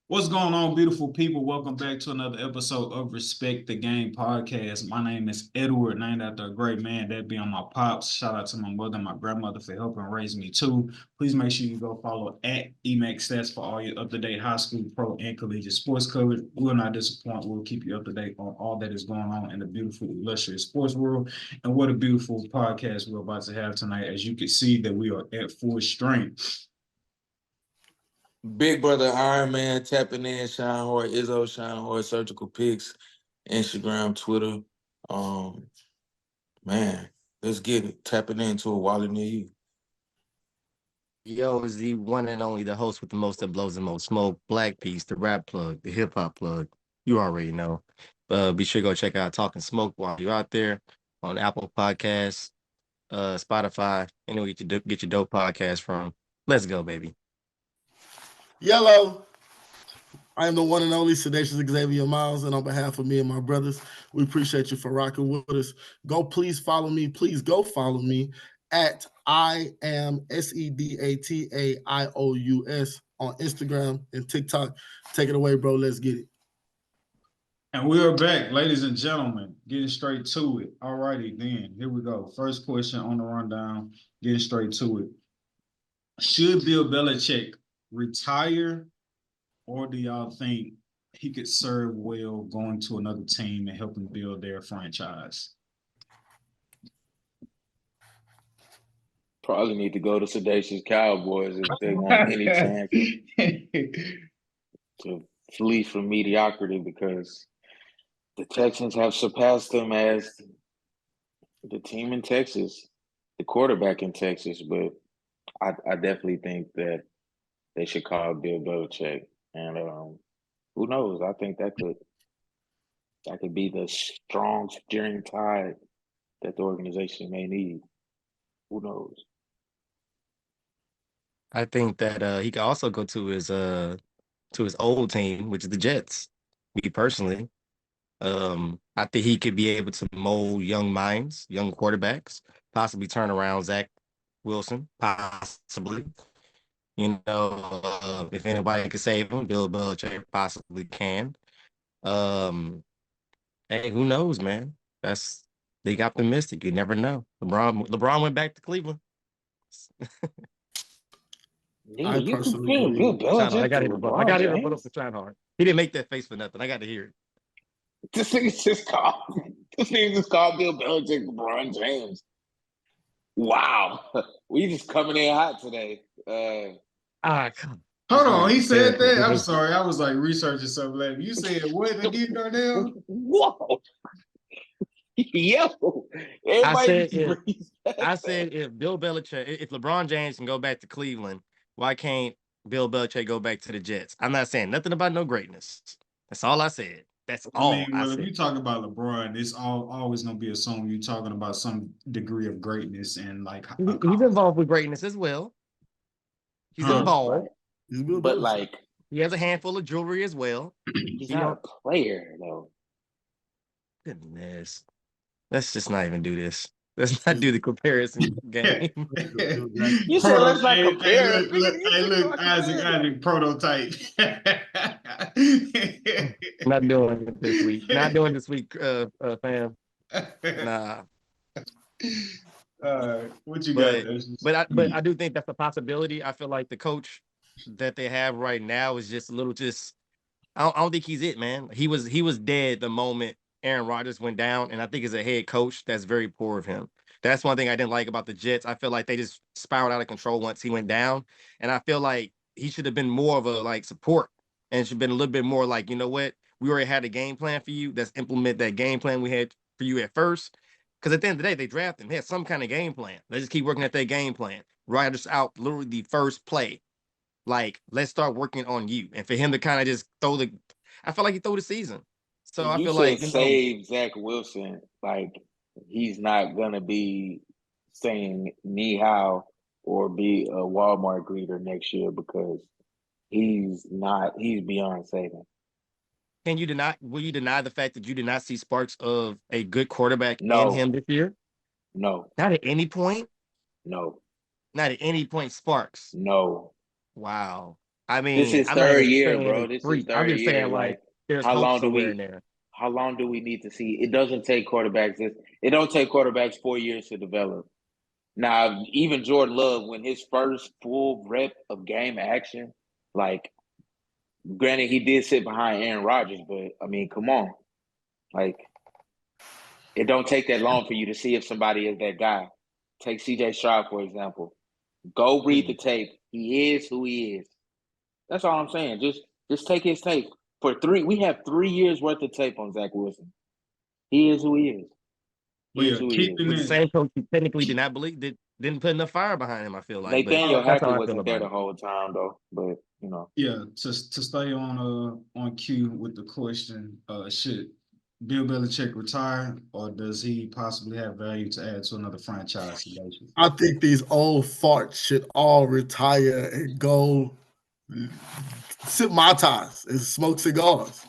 What's going on, beautiful people? Welcome back to another episode of Respect the Game podcast. My name is Edward, named after a great man, that being my pops. Shout out to my mother and my grandmother for helping raise me too. Please make sure you go follow at EMAX Stats for all your up-to-date high school, pro, and collegiate sports coverage. We'll not disappoint. We'll keep you up to date on all that is going on in the beautiful, illustrious sports world. And what a beautiful podcast we're about to have tonight. As you can see that we are at full strength. Big brother Iron Man tapping in, Shine Hard, Izzo, Shine Hard, Surgical Pics, Instagram, Twitter. Um, man, let's get it. Tapping into a wallet near you. Yo, is the one and only, the host with the most that blows the most smoke, Black Piece, the rap plug, the hip hop plug. You already know. Be sure to go check out Talking Smoke while you're out there on Apple Podcasts, Spotify, anywhere get your dope podcast from. Let's go, baby. Yellow. I am the one and only Sedataious Xavier Miles, and on behalf of me and my brothers, we appreciate you for rocking with us. Please follow me. Please go follow me at I am SEDATAIOUS on Instagram and TikTok. Take it away, bro. Let's get it. And we are back, ladies and gentlemen, getting straight to it. All righty, then. Here we go. First question on the rundown, getting straight to it. Should Bill Belichick retire, or do y'all think he could serve well going to another team and helping build their franchise? Probably need to go to Sedataious Cowboys if they want any chance to flee from mediocrity, because the Texans have surpassed them as the team in Texas, the quarterback in Texas. But I definitely think that they should call Bill Belichick. And who knows? I think that could be the strong steering tide that the organization may need. Who knows? I think that he could also go to his old team, which is the Jets. Me personally. I think he could be able to mold young minds, young quarterbacks, possibly turn around Zach Wilson, possibly. If anybody could save him, Bill Belichick possibly can. Hey, who knows, man? That's big optimistic. You never know. LeBron went back to Cleveland. Yeah, you compare Bill Belichick I got to to LeBron James? put up the Shine Hard. He didn't make that face for nothing. I got to hear it. This thing's just called Bill Belichick LeBron James. Wow. We just coming in hot today. Hold on, he said that? I'm sorry, I was like researching something later. You said what again, Darnell? Whoa. Yo. I said if Bill Belichick, if LeBron James can go back to Cleveland, why can't Bill Belichick go back to the Jets? I'm not saying nothing about no greatness. That's all I said. That's all I said. If you talk about LeBron, it's always gonna be assumed you're talking about some degree of greatness, and like he's involved with greatness as well. He's involved. But like, he has a handful of jewelry as well. He's not a player though. Goodness. Let's just not even do this. Let's not do the comparison game. You said let's not compare. Hey, look, Isaac, prototype. Not doing it this week. Not doing this week, fam. Nah. What you got? But I do think that's a possibility. I feel like the coach that they have right now is just a little I don't think he's it, man. He was dead the moment Aaron Rodgers went down, and I think as a head coach, that's very poor of him. That's one thing I didn't like about the Jets. I feel like they just spiraled out of control once he went down, and I feel like he should have been more of a support, and should have been a little bit more like, you know what, we already had a game plan for you. Let's implement that game plan we had for you at first. Because at the end of the day, they drafted him. They had some kind of game plan. They just keep working at their game plan. Rodgers out literally the first play. Like, let's start working on you. And for him to kind of just I feel like he threw the season. So I feel like save Zach Wilson, like he's not gonna be saying ni hao or be a Walmart greeter next year, because he's beyond saving. Will you deny the fact that you did not see sparks of a good quarterback in him this year? No. Not at any point? No. Not at any point, sparks? No. Wow. I mean, This is I'm not third even year, saying bro. it's This is free. I'm third just year. saying like Like, there's how hope long do somewhere in we there. how long do we need to see? It doesn't take quarterbacks. It don't take quarterbacks 4 years to develop. Now, even Jordan Love, when his first full rep of game action, like, granted, he did sit behind Aaron Rodgers, but I mean, come on. Like, it don't take that long for you to see if somebody is that guy. Take CJ Stroud, for example. Go read the tape. He is who he is. That's all I'm saying. Just take his tape. We have 3 years worth of tape on Zach Wilson. He is who he is. But He is yeah, who he is. keeping With the it. same coach who technically did not believe didn't put enough fire behind him, I feel like. But Nathaniel that's how Hackett I feel wasn't there about the it. whole time though. But Yeah, to stay on cue with the question, should Bill Belichick retire, or does he possibly have value to add to another franchise? I think these old farts should all retire and go sip my ties and smoke cigars.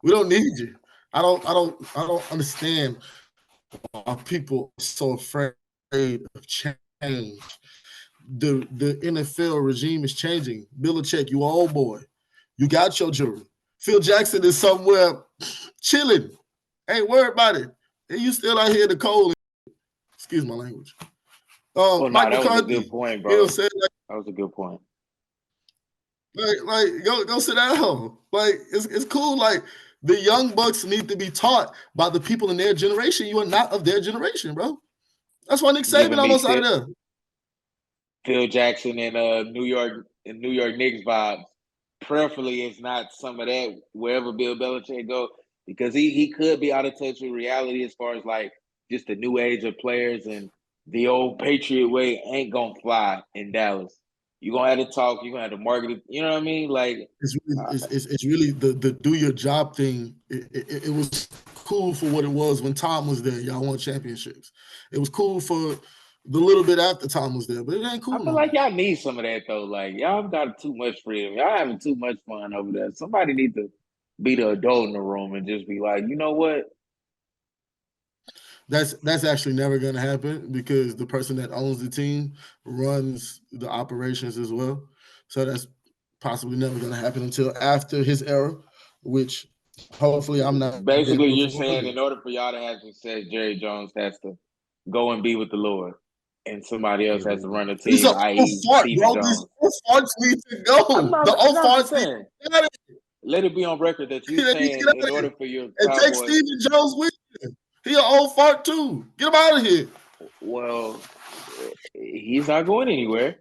We don't need you. I don't understand why people are so afraid of change. The NFL regime is changing. Belichick, you old boy. You got your jury. Phil Jackson is somewhere chilling. Ain't worried about it. And you still out here in the cold. Excuse my language. no, Mike that was a McCarthy. good point, You know what bro. I'm saying? That was a good point. Like go sit down. Like it's cool. Like the young bucks need to be taught by the people in their generation. You are not of their generation, bro. That's why Nick Saban Giving me almost out of there. Phil Jackson and New York Knicks vibes. Preferably, it's not some of that wherever Bill Belichick go, because he could be out of touch with reality as far as like just the new age of players, and the old Patriot way ain't gonna fly in Dallas. You're gonna have to talk. You're gonna have to market it. You know what I mean? Like, It's really the do your job thing. It was cool for what it was when Tom was there. Y'all won championships. It was cool for the little bit after Tom was there, but it ain't cool I feel no like more. y'all need some of that though. Like, y'all got too much freedom. Y'all having too much fun over there. Somebody need to be the adult in the room and just be like, you know what? That's actually never going to happen because the person that owns the team runs the operations as well. So that's possibly never going to happen until after his era, which hopefully I'm not there Basically, you're before saying then. in order for y'all to have success, Jerry Jones has to go and be with the Lord, and somebody else has to run the These team, are old i.e., fart, Stephen bro. These Jones. old farts need to go. The old I'm just farts need saying. to get out of Let it be on record that here. you're They need to saying get out in of here. order for your And take Cowboys. Stephen Jones with him. He an old fart too. Get him out of here. Well, he's not going anywhere.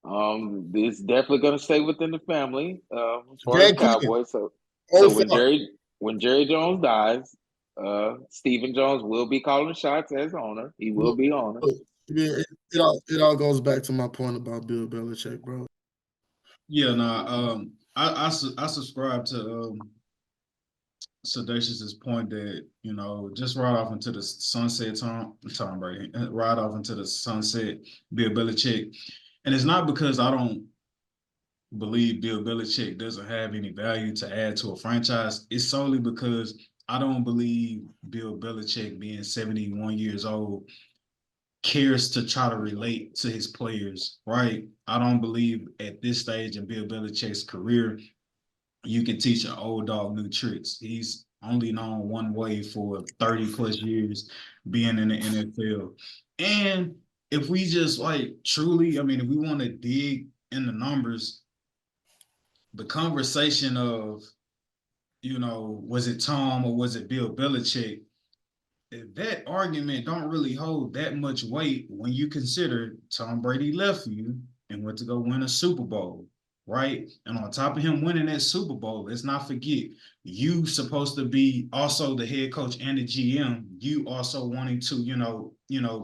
It's definitely going to stay within the family as far as Dan the Quinn, Cowboys. So old when fart. Jerry Jones dies, Stephen Jones will be calling shots as owner. He will be owner. It all goes back to my point about Bill Belichick, bro. Yeah, no, I subscribe to Sedacious's point that, just ride off into the sunset, Tom Brady, ride off into the sunset, Bill Belichick. And it's not because I don't believe Bill Belichick doesn't have any value to add to a franchise. It's solely because I don't believe Bill Belichick, being 71 years old, cares to try to relate to his players, right? I don't believe at this stage in Bill Belichick's career, you can teach an old dog new tricks. He's only known one way for 30 plus years being in the NFL. And if we just truly, I mean, if we want to dig in the numbers, the conversation of, was it Tom or was it Bill Belichick? That argument don't really hold that much weight when you consider Tom Brady left you and went to go win a Super Bowl, right? And on top of him winning that Super Bowl, let's not forget, you supposed to be also the head coach and the GM. You also wanting to,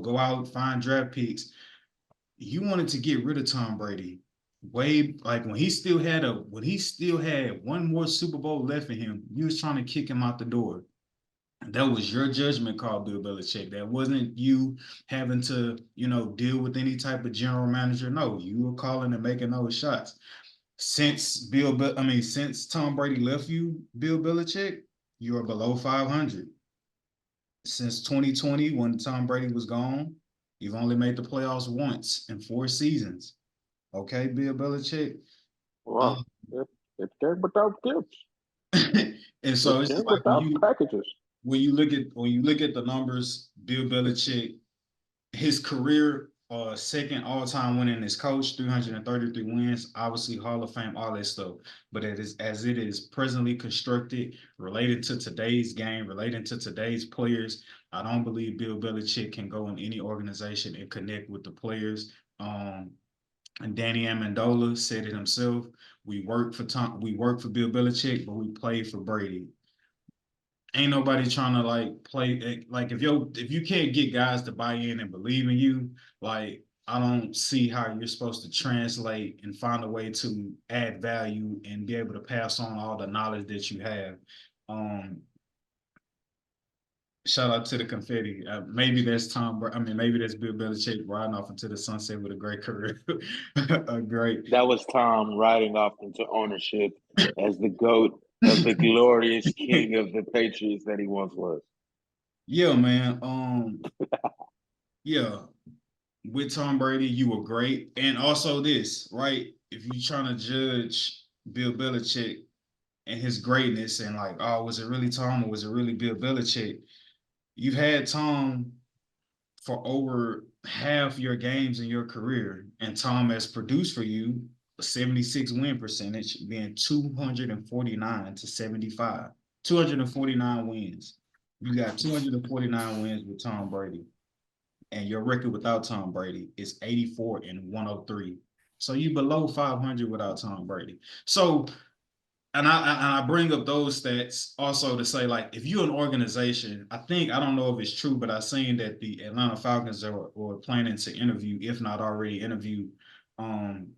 go out, find draft picks. You wanted to get rid of Tom Brady way when he still had one more Super Bowl left in him. You was trying to kick him out the door. That was your judgment call, Bill Belichick. That wasn't you having to, deal with any type of general manager. No, you were calling and making those shots. Since Tom Brady left you, Bill Belichick, you are below 500. Since 2020, when Tom Brady was gone, you've only made the playoffs once in 4 seasons. Okay, Bill Belichick. Wow. It's game without gifts. And so It's it's game like without packages. when you look at the numbers, Bill Belichick, his career, second all-time winningest coach, 333 wins, obviously Hall of Fame, all that stuff. But it is as it is presently constructed, related to today's game, related to today's players, I don't believe Bill Belichick can go in any organization and connect with the players. And Danny Amendola said it himself. We work for Bill Belichick, but we play for Brady. Ain't nobody trying to like play like if you can't get guys to buy in and believe in you, like I don't see how you're supposed to translate and find a way to add value and be able to pass on all the knowledge that you have. Shout out to the confetti. Maybe that's maybe that's Bill Belichick riding off into the sunset with a great career. A great. That was Tom riding off into ownership as the GOAT of the glorious king of the Patriots that he once was. Yeah, man. Yeah. With Tom Brady, you were great. And also this, right? If you're trying to judge Bill Belichick and his greatness and like, oh, was it really Tom or was it really Bill Belichick? You've had Tom for over half your games in your career, and Tom has produced for you a 76 win percentage, being 249 to 75. 249 wins. You got 249 wins with Tom Brady, and your record without Tom Brady is 84 and 103. So you below 500 without Tom Brady. So and I bring up those stats also to say, like, if you're an organization, I don't know if it's true, but I've seen that the Atlanta Falcons are planning to interview, if not already interviewed, Bill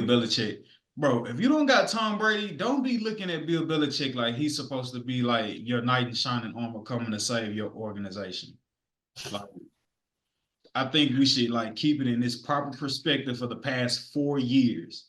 Belichick. Bro, if you don't got Tom Brady, don't be looking at Bill Belichick like he's supposed to be like your knight in shining armor coming to save your organization. Like, I think we should like keep it in this proper perspective for the past 4 years.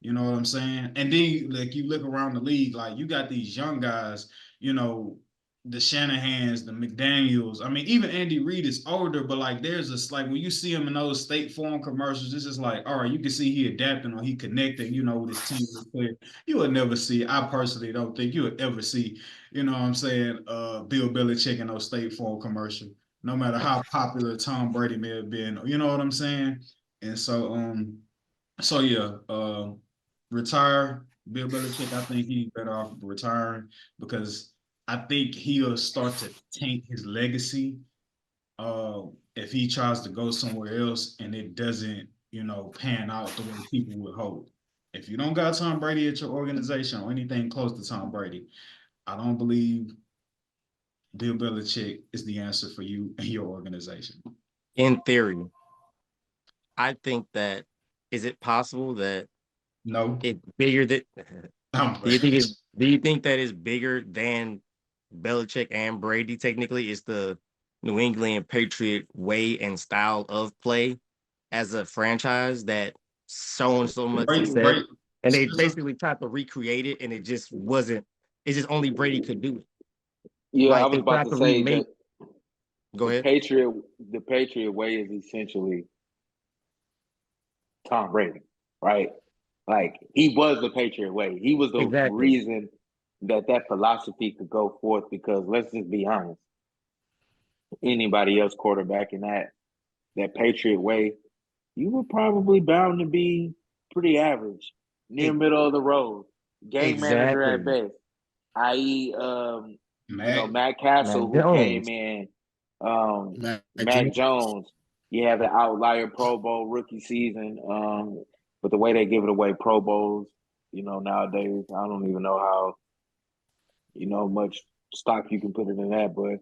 You know what I'm saying? And then like you look around the league, like you got these young guys, the Shanahans, the McDaniels. I mean, even Andy Reid is older, but like there's this like when you see him in those State Farm commercials, it's just like, all right, you can see he adapting or he connecting, with his team with player. You would never see, I personally don't think you would ever see, what I'm saying, Bill Belichick in those State Farm commercial, no matter how popular Tom Brady may have been. You know what I'm saying? And so yeah, retire Bill Belichick. I think he's better off retiring because I think he'll start to taint his legacy if he tries to go somewhere else and it doesn't, pan out the way people would hope. If you don't got Tom Brady at your organization or anything close to Tom Brady, I don't believe Bill Belichick is the answer for you and your organization. In theory, I think that is it possible that No, it's bigger than do you think that is bigger than Belichick and Brady? Technically, it's the New England Patriot way and style of play as a franchise that shown so much success. And they basically tried to recreate it, and it just wasn't. It's just only Brady could do it. Yeah, Like, I was about to say that. Go ahead. The Patriot way is essentially Tom Brady, right? Like he was the Patriot way. He was the reason that philosophy could go forth. Because let's just be honest, anybody else quarterbacking that Patriot way, you were probably bound to be pretty average, near middle of the road, game manager at best. I.e., Matt Castle, who came in, Mac Jones. You have an outlier Pro Bowl rookie season, but the way they give it away Pro Bowls, nowadays, I don't even know how, much stock you can put it in that. But,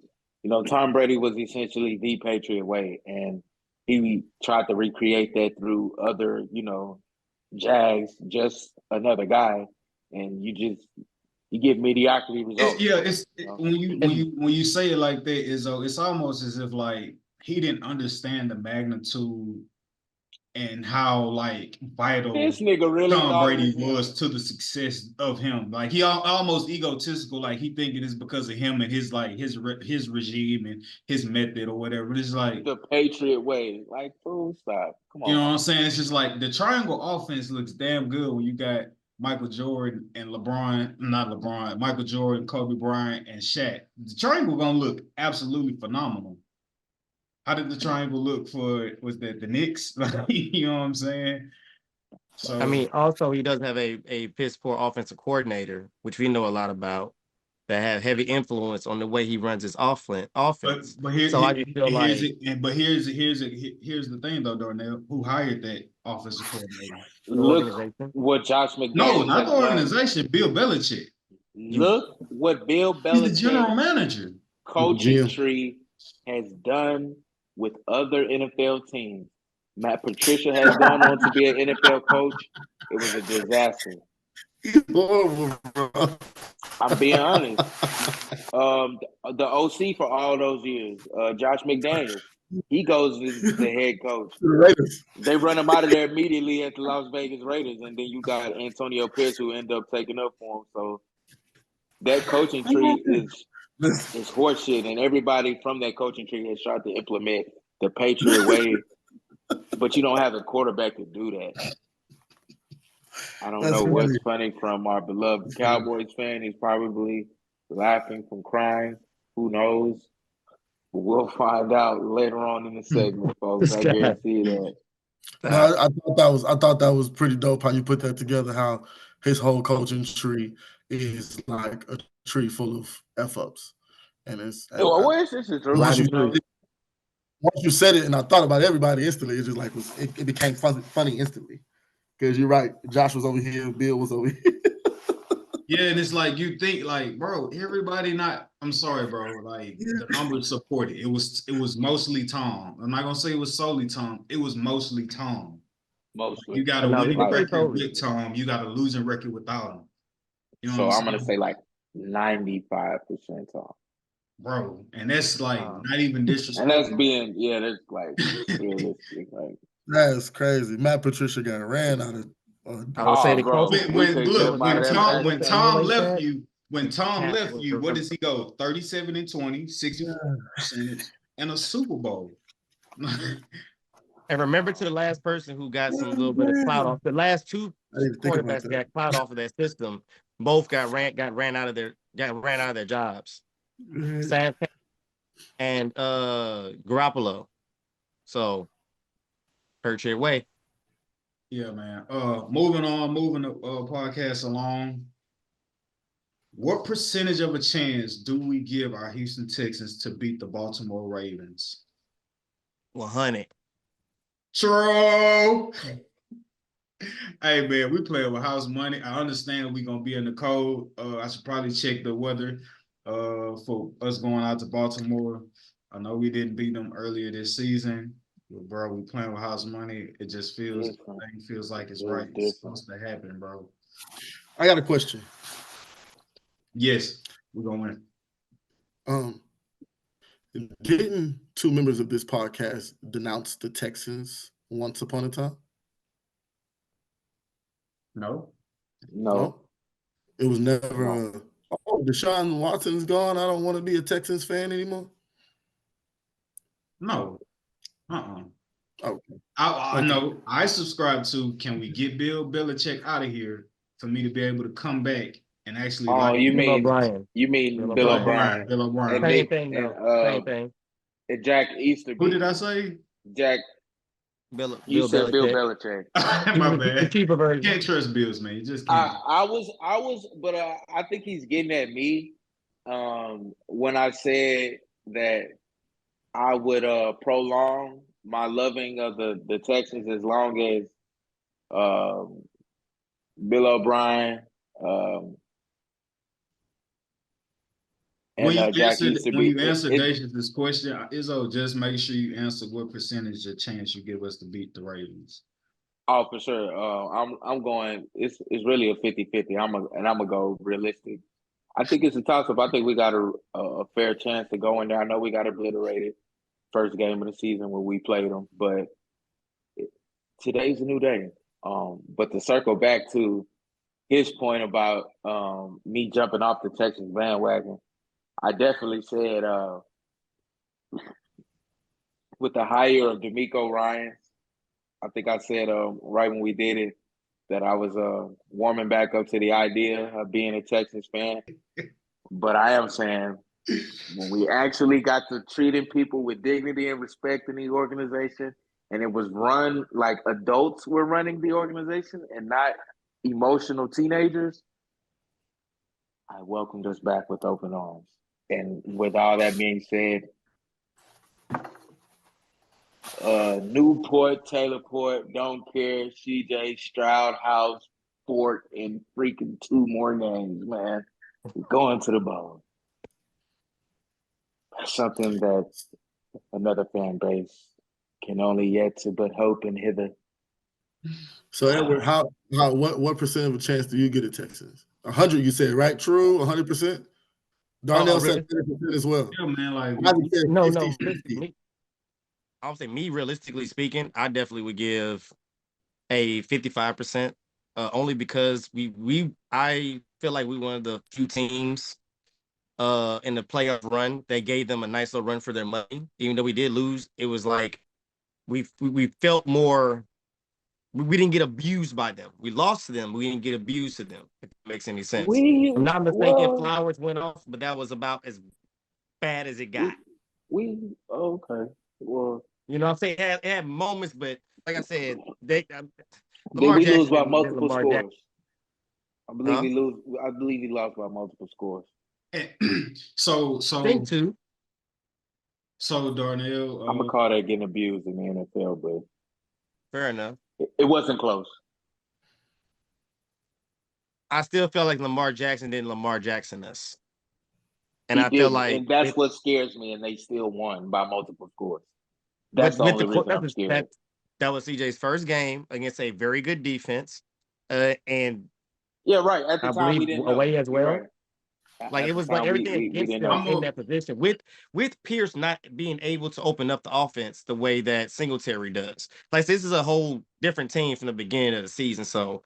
Tom Brady was essentially the Patriot way, and he tried to recreate that through other, Jags, just another guy, and you get mediocrity results. When you say it like that, Izzo, it's almost as if like he didn't understand the magnitude and how like vital this nigga really Tom Brady was to the success of him. Like he almost egotistical, like he thinking it's because of him and his like his regime and his method or whatever. It's like the Patriot way. Like, fool, stop. Come on. You know what I'm saying? It's just like the triangle offense looks damn good when you got Michael Jordan and Michael Jordan, Kobe Bryant, and Shaq. The triangle gonna look absolutely phenomenal. How did the triangle look was that the Knicks? You know what I'm saying? So I mean, also he does have a piss poor offensive coordinator, which we know a lot about, that have heavy influence on the way he runs his offense. but here, So I just feel here's like it, and but here's the thing though, Darnell, who hired that offensive coordinator? the Look organization. what Josh No, McDaniels not has the done. organization. Bill Belichick. Look what Bill He's the general Belichick manager. coaching GM. tree has done with other NFL teams. Matt Patricia has gone on to be an NFL coach. It was a disaster. He's horrible, bro. I'm being honest. The OC for all those years, Josh McDaniels, he goes as the head coach. The Raiders. They run him out of there immediately at the Las Vegas Raiders, and then you got Antonio Pierce who ended up taking up for him. So that coaching tree is horseshit, and everybody from that coaching tree has tried to implement the Patriot way, but you don't have a quarterback to do that. I don't know what's funny from our beloved Cowboys fan. He's probably laughing from crying. Who knows? But we'll find out later on in the segment, folks. I guarantee that. No, I thought that was pretty dope how you put that together. How his whole coaching tree is like a tree full of f ups, and it's This is true. once you said it, and I thought about everybody instantly. It's just like it became funny instantly because you're right. Josh was over here, Bill was over here. Yeah, and it's like you think like, bro, everybody not. I'm sorry, bro. Like the numbers support it. It was mostly Tom. I'm not gonna say it was solely Tom. It was mostly Tom. Mostly. You got a No, winning we can say record totally. with Tom. You got a losing record without him. You know So what I'm gonna saying? say like 95% off. Bro, and that's like not even disrespectful. And that's being that's like realistic. Like That's crazy. Matt Patricia got ran out of. I would say the bro, closest. When Tom left you, Half what does he go? 37-20, 60% and a Super Bowl. And remember to the last person who got some little bit of clout off. The last two quarterbacks got clout off of that system. Both got ran out of their jobs. Sam and Garoppolo. So hurt your way. Yeah, man. Moving the podcast along. What percentage of a chance do we give our Houston Texans to beat the Baltimore Ravens? 100. True. Hey man, we playing with house money. I understand we're gonna be in the cold. I should probably check the weather for us going out to Baltimore. I know we didn't beat them earlier this season, but bro, we playing with house money. It just feels like it's right. It's supposed to happen, bro. I got a question. Yes, we're gonna win. Didn't two members of this podcast denounce the Texans once upon a time? No. It was never. Deshaun Watson's gone. I don't want to be a Texans fan anymore. No. Okay. I know. I subscribe to. Can we get Bill Belichick out of here for me to be able to come back and actually? Bill O'Brien. You mean Bill O'Brien? Bill O'Brien. Same thing, though. Same thing. And Jack Easterby. Who did I say? Jack. You said Bill Belichick. My bad. The cheaper version. Can't trust Bills, man. You just can't. I was, but I think he's getting at me when I said that I would prolong my loving of the Texans as long as Bill O'Brien when you answer Dacius' question, Izzo, just make sure you answer what percentage of chance you give us to beat the Ravens. Oh, for sure. I'm going. It's really a 50-50. I'm gonna go realistic. I think it's a toss up. I think we got a fair chance to go in there. I know we got obliterated first game of the season when we played them, but today's a new day. But to circle back to his point about me jumping off the Texas bandwagon, I definitely said with the hire of DeMeco Ryans, I think I said right when we did it, that I was warming back up to the idea of being a Texans fan. But I am saying when we actually got to treating people with dignity and respect in the organization, and it was run like adults were running the organization and not emotional teenagers, I welcomed us back with open arms. And with all that being said, Newport, Taylorport, don't care, CJ, Stroud House, Fort, and freaking 2 more games, man. We're going to the bowl. That's something that another fan base can only yet to but hope and hither. So Edward, what percent of a chance do you get at Texans? 100, you said, right? True, 100%. Darnell said 30% as well. Yeah, man, like No. I would say me, realistically speaking, I definitely would give a 55%. Only because I feel like we one of the few teams in the playoff run that gave them a nice little run for their money. Even though we did lose, it was like we felt more. We didn't get abused by them. We lost to them. We didn't get abused to them. If it makes any sense. I'm not mistaken. Flowers went off, but that was about as bad as it got. Okay. Well, you know what I'm saying? It had moments, but like I said, did we lose by multiple scores? I believe he lost by multiple scores. So I think too. So Darnell, I'm gonna call that getting abused in the NFL, but fair enough. It wasn't close. I still feel like Lamar Jackson didn't Lamar Jackson us. And I feel like, and that's what scares me, and they still won by multiple scores. That's the only reason I'm scared. That was CJ's first game against a very good defense. And yeah, right. At the time, we didn't know. Away as well. Right. Like it was like everything against them in that position. With Pierce not being able to open up the offense the way that Singletary does. Like this is a whole different team from the beginning of the season. So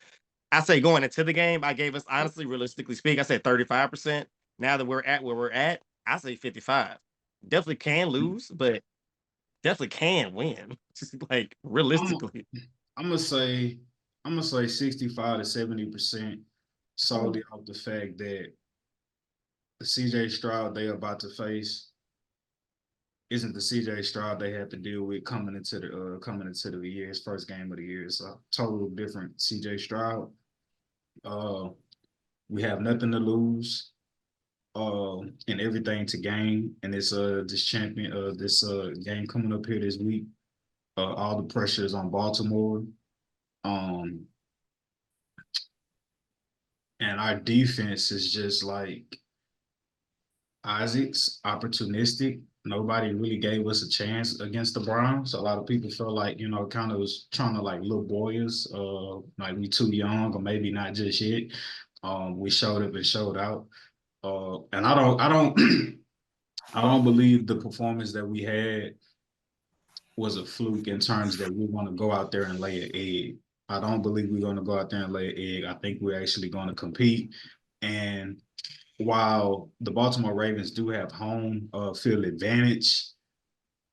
I say going into the game, I gave us honestly, realistically speaking, I said 35%. Now that we're at where we're at, I say 55. Definitely can lose, but definitely can win. Just like realistically. I'm gonna say 65 to 70% solely off the fact that the CJ Stroud they are about to face isn't the CJ Stroud they had to deal with coming into the year. His first game of the year. It's a total different CJ Stroud. We have nothing to lose and everything to gain. And it's this game coming up here this week. All the pressure is on Baltimore. And our defense is just like Isaac's opportunistic. Nobody really gave us a chance against the Browns. A lot of people felt like, kind of was trying to like little boys, like we too young or maybe not just yet. We showed up and showed out. And I don't I don't believe the performance that we had was a fluke in terms that we want to go out there and lay an egg. I don't believe we're going to go out there and lay an egg. I think we're actually going to compete. And while the Baltimore Ravens do have home field advantage,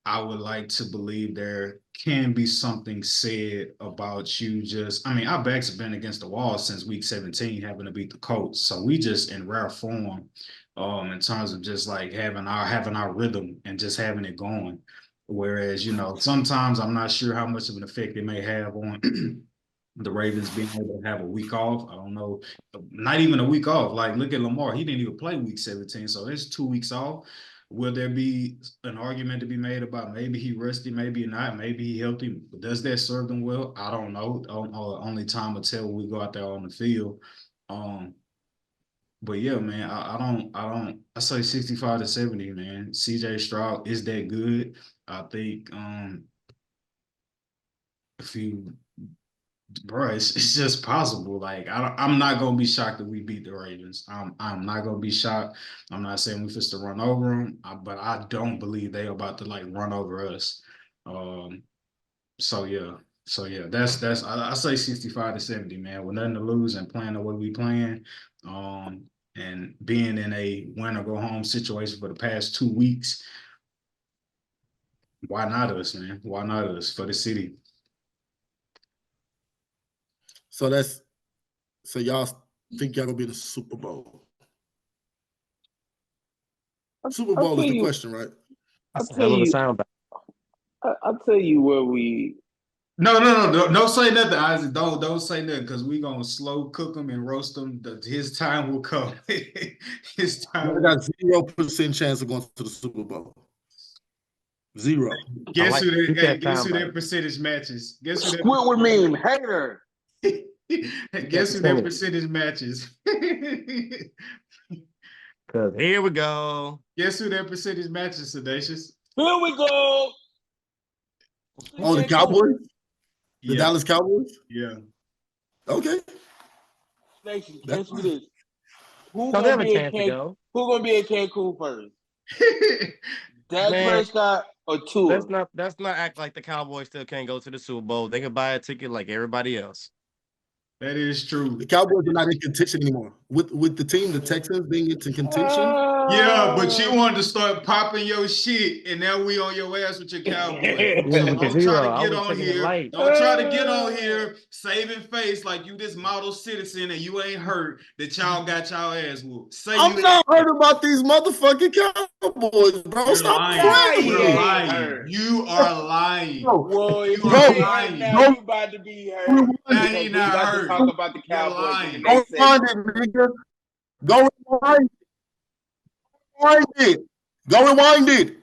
I would like to believe there can be something said about you our backs have been against the wall since week 17, having to beat the Colts. So we just in rare form in terms of just like having our rhythm and just having it going. Whereas, sometimes I'm not sure how much of an effect it may have on the Ravens being able to have a week off. I don't know, not even a week off. Like, look at Lamar. He didn't even play week 17, so it's 2 weeks off. Will there be an argument to be made about maybe he rusty, maybe not, maybe he healthy? Does that serve them well? I don't know. Only time will tell when we go out there on the field. But yeah, man, I say 65 to 70, man. CJ Stroud is that good. I think it's just possible. Like I'm not gonna be shocked that we beat the Ravens. I'm not gonna be shocked. I'm not saying we fist to run over them, but I don't believe they are about to like run over us. So yeah, that's I say 65 to 70, man. With nothing to lose and playing the way we playing, and being in a win or go home situation for the past 2 weeks. Why not us, man? Why not us for the city? So y'all think y'all gonna be in the Super Bowl? Super Bowl is the question, right? That's a hell of a sound. I'll tell you where we. No, don't say nothing, Isaac. Don't say nothing, because we gonna slow cook him and roast him. His time will come. His time. I got 0% chance of going to the Super Bowl. 0. Guess who that percentage matches? Guess who that Squidward meme hater. Guess who that percentage matches? Cause here we go. Guess who that percentage matches, Sedataious? Here we go. Oh, the Cowboys? The Yeah. Dallas Cowboys? Yeah. Okay. Guess who this? Who So they have gonna a be chance to go. Who gonna be at Cancun first? Dak Prescott or Tua? Let's not act like the Cowboys still can't go to the Super Bowl. They can buy a ticket like everybody else. That is true. The Cowboys are not in contention anymore. With the team, the Texans being into contention. Yeah, but you wanted to start popping your shit, and now we on your ass with your Cowboys. So don't try to get on here. Don't try to get on here saving face like you this model citizen and you ain't hurt that y'all got y'all ass whooped. I'm not hurt about these motherfucking Cowboys, bro. You're Stop lying. playing. You're lying. You are lying. Well, you are lying. Now you about to be hurt. Now he not hurt. Talk about the Cowboys. Go find it, nigga. Go rewind it. Go rewind it.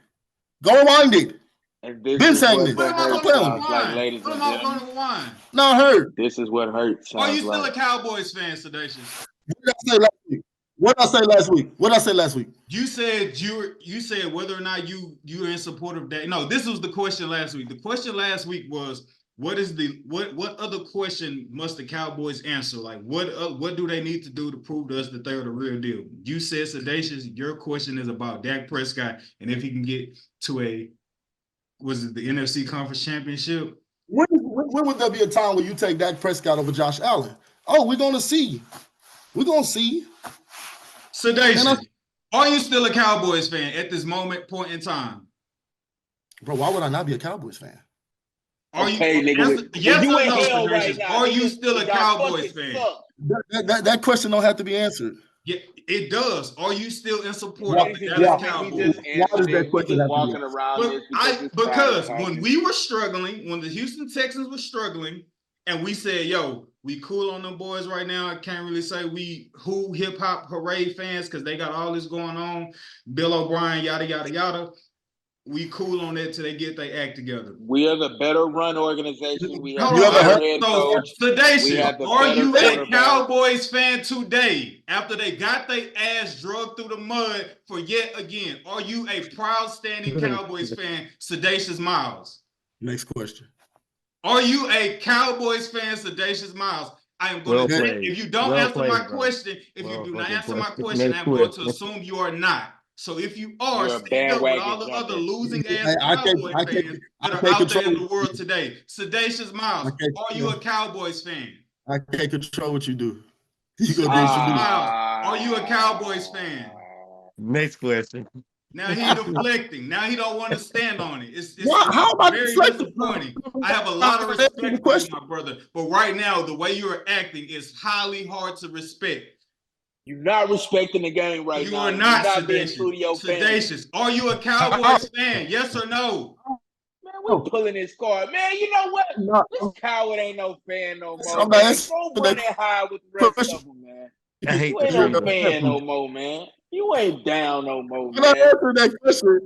Go rewind it. And this Been is saying what this. the hurt sounds like, ladies and gentlemen. Not hurt. This is what hurt sounds like. Are you still a Cowboys fan, Sedataious? What did I say last week? You said whether or not you're in support of that. No, this was the question last week. The question last week was what other question must the Cowboys answer? Like what do they need to do to prove to us that they're the real deal? You said, Sedataious, your question is about Dak Prescott and if he can get to the NFC Conference Championship? When would there be a time where you take Dak Prescott over Josh Allen? Oh, we're gonna see. We're gonna see. Sedataious, are you still a Cowboys fan at this point in time? Bro, why would I not be a Cowboys fan? Are okay, you, nigga. yes you or in no, hell right now. Are you still a Cowboys fan? That question don't have to be answered. Yeah, it does. Are you still in support of the Dallas Cowboys? Why does that question have to be around because when we were struggling, when the Houston Texans were struggling, and we said, yo, we cool on them boys right now. I can't really say who hip hop hooray fans because they got all this going on. Bill O'Brien, yada, yada, yada. We cool on that till they get their act together. We are the better run organization. We have Sedataious, are you a Cowboys fan today after they got their ass drugged through the mud for yet again? Are you a proud standing Cowboys fan, Sedataious Miles? Next question. Are you a Cowboys fan, Sedataious Miles? I am going to, if you don't answer my question, if you do not answer my question, I'm going to assume you are not. So if you are, stand up with all the other losing ass Cowboy fans that are out there in the world today. Sedataious Miles, are you a Cowboys fan? I can't control what you do. Are you a Cowboys fan? Next question. Now he's deflecting. Now he don't want to stand on it. It's how about very disappointing. I have a lot of respect for you, my brother. But right now, the way you are acting is highly hard to respect. You're not respecting the game right now. You are not, Sedataious. Are you a Cowboys fan? Yes or no? Man, we're pulling this card. Man, you know what? This coward ain't no fan no more. Go run and hide with the rest of them, man. You ain't no fan no more, man. You ain't down no more, man. Can I answer that question?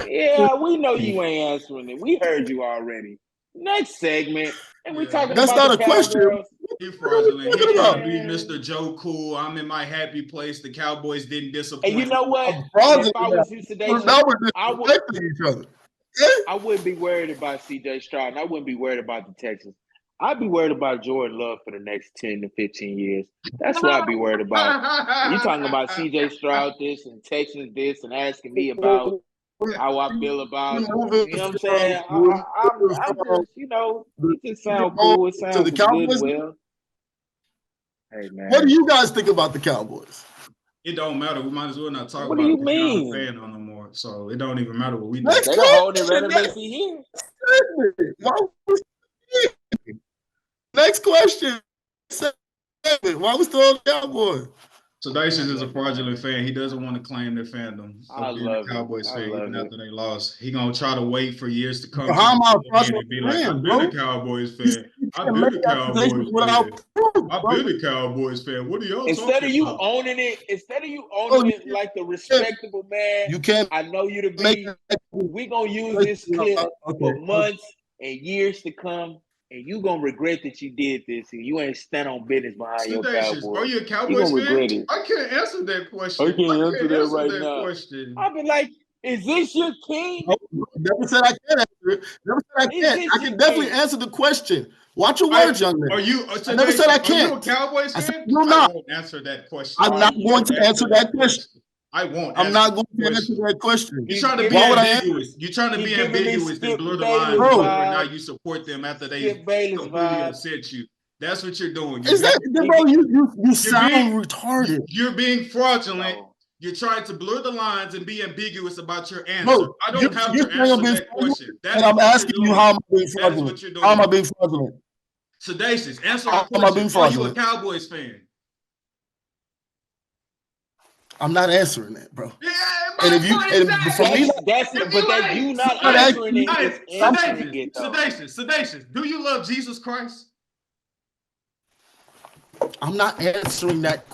Yeah, we know you ain't answering it. We heard you already. Next segment. And we talking That's about not a question. He fraudulent. He trying to be Mr. Joe Cool. I'm in my happy place. The Cowboys didn't disappoint. And you know what? If I was you, Sedataious, I wouldn't be worried about C.J. Stroud, and I wouldn't be worried about the Texans. I'd be worried about Jordan Love for the next 10 to 15 years. That's what I'd be worried about. You talking about C.J. Stroud this and Texans this and asking me about how I feel about it. You know what I'm saying? I'm just, it just sounds cool. It sounds good. Well, hey, man. What do you guys think about the Cowboys? It don't matter. We might as well not talk what about do it. You mean? You're not a fan no more, so it don't even matter what we do. They don't hold their relevancy here. Next question. say it? Why we still on the Cowboys? Sedataious is a fraudulent fan. He doesn't want to claim their fandom I of being love a Cowboys it. I fan love even it. after they lost. He gonna try to wait for years to come How am I a and be like, fan, I've been bro? a Cowboys You fan. I've can't make been a Cowboys accusations without fan. proof, I've bro. been a Cowboys fan. What are y'all Instead talking of you about? owning it, Oh, like the respectable man, you can't I know you to make be. We gonna use this clip for months and years to come, and you gonna regret that you did this, and you ain't stand on business behind your Sedataious, Cowboys. are you a You Cowboys gonna fan? regret it. I can't answer that question. I can't answer that right that now. question. I'll be like, is this your king? Never said I can't answer it. Never said I Is can't. this I your can definitely king? answer the question. Watch your words, young man. Are you? I never said I Are you a can't. Cowboys I said fan? you're I not. won't answer that question. I'm not going to answer that question. I won't. I'm not going that to answer that question. You're trying to be Why would I ambiguous. You're trying to be giving me ambiguous and Skip blur the Bayless lines of Bro. whether or vibes. not you support them after they Skip Bayless completely vibes. upset you. That's what you're doing. Is that, bro? You sound retarded. You're being fraudulent. No. You're trying to blur the lines and be ambiguous about your answer. Bro, I don't have you're to answer being that question. That's and I'm what you're asking you doing. how am I being That is fraudulent? what you're How am I doing. being fraudulent? Sedataious, answer How our am I being question. Are you a fraudulent? Cowboys fan? I'm not answering that, bro. Yeah, And if you, and for me, That's If but that you not answering it is answering it though. Sedataious, do you love Jesus Christ? I'm not answering that.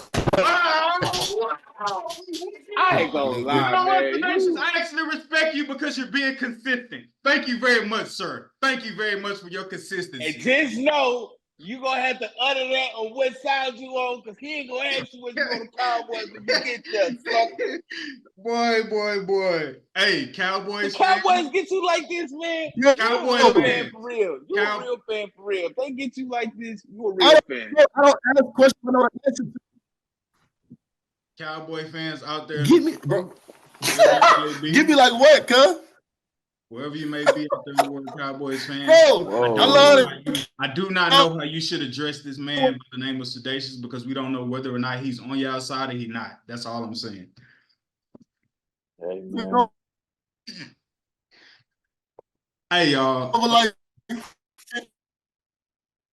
I ain't gonna You lie, know what, man. Sedataious? I actually respect you because you're being consistent. Thank you very much, sir. Thank you very much for your And consistency. just know you gonna have to utter that on what side you on, because he ain't gonna ask you whether you on the Cowboys when you get there, sucker. Boy. Hey, The Cowboys Cowboys fans. get you like this, man. Cowboys You a real fans. fan for real. You a real fan for real. If they get you like this, you a real fan. I don't ask questions I know the answer to. Cowboy fans out there. Give me, bro. Be, Give me like what, cuz? wherever you may be out there, the world Cowboys fans. Bro, I love it. I do not know how you should address this man by the name of Sedataious because we don't know whether or not he's on your side or he's not. That's all I'm saying. Amen. Hey, y'all. Like,